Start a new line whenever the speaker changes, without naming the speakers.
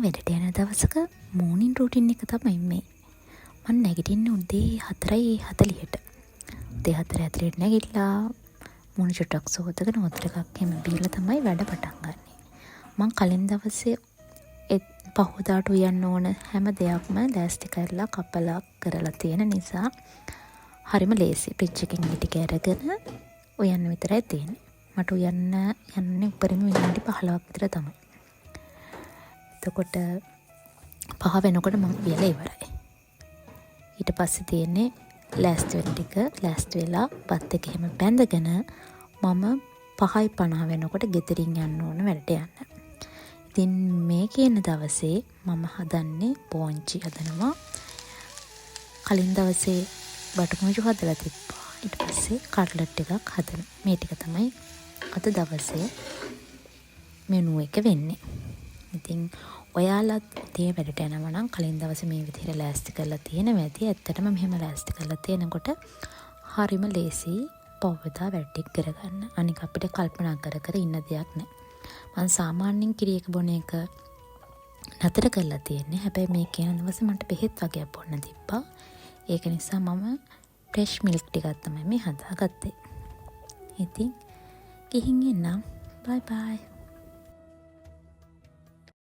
වැඩට යන දවසක මෝනින් රූටින් එක තමයි මේ. මම නැගිටින්නේ උදේ 4:40ට. උදේ 4:40ට නැගිටලා මූණ චුට්ටක් සෝදගෙන වතුර එකක් එහෙම බීලා තමයි වැඩ පටන් ගන්නෙ. මම කලින් දවසේ පහුවදාට උයන්න ඕන හැම දෙයක්ම ලෑස්ති කරලා කපලා කරලා තියෙන නිසා හරිම ලේසි. ෆ්‍රිජ් එකෙන් ටික අරගෙන උයන්න විතරයි තියෙන්නේ. මට උයන්න යන්නේ උඩරිම විනාඩි 15ක් විතර තමයි. එතකොට 5 වෙනකොට මම උයලා ඉවරයි. ඊට පස්සේ තියෙන්නේ ලෑස්ති වෙන ටික. ලෑස්ති වෙලා බත් එක එහෙම බැඳගෙන මම 5:50 වෙනකොට ගෙදරින් යන්න ඕන වැඩට යන්න. ඉතින් මේ කියන දවසේ මම හදන්නේ පෝංචි හදනවා. කලින් දවසේ බටුමුජු හදලා තිබ්බා. ඊට පස්සේ කට්ලට් එකක් හදන. මේ ටික තමයි අද දවසේ මෙනු එක වෙන්නේ. ඉතින් ඔයාලත් උදේ වැඩට යනවා නම් කලින් දවසේ මේ විදිහට ලෑස්ති කරලා තියෙන වැඩි. ඇත්තටම මෙහෙම ලෑස්ති කරලා තියෙනකොට හරිම ලේසි පොවදා වැඩ ටික කරගන්න. අනික අපිට කල්පනා කර කර ඉන්න දෙයක් නැහැ. මම සාමාන්‍යයෙන් කිරි එක බොන එක නතර කරලා තියෙන්නේ. හැබැයි මේ කියන දවසේ මට බෙහෙත් වගේක් බොන්න තිබ්බා. ඒක නිසා මම ෆ්‍රෙෂ් මිල්ක් ටිකක් තමයි මේ හදාගත්තේ. ඉතින් ගිහින් එන්නම්. බයි බයි.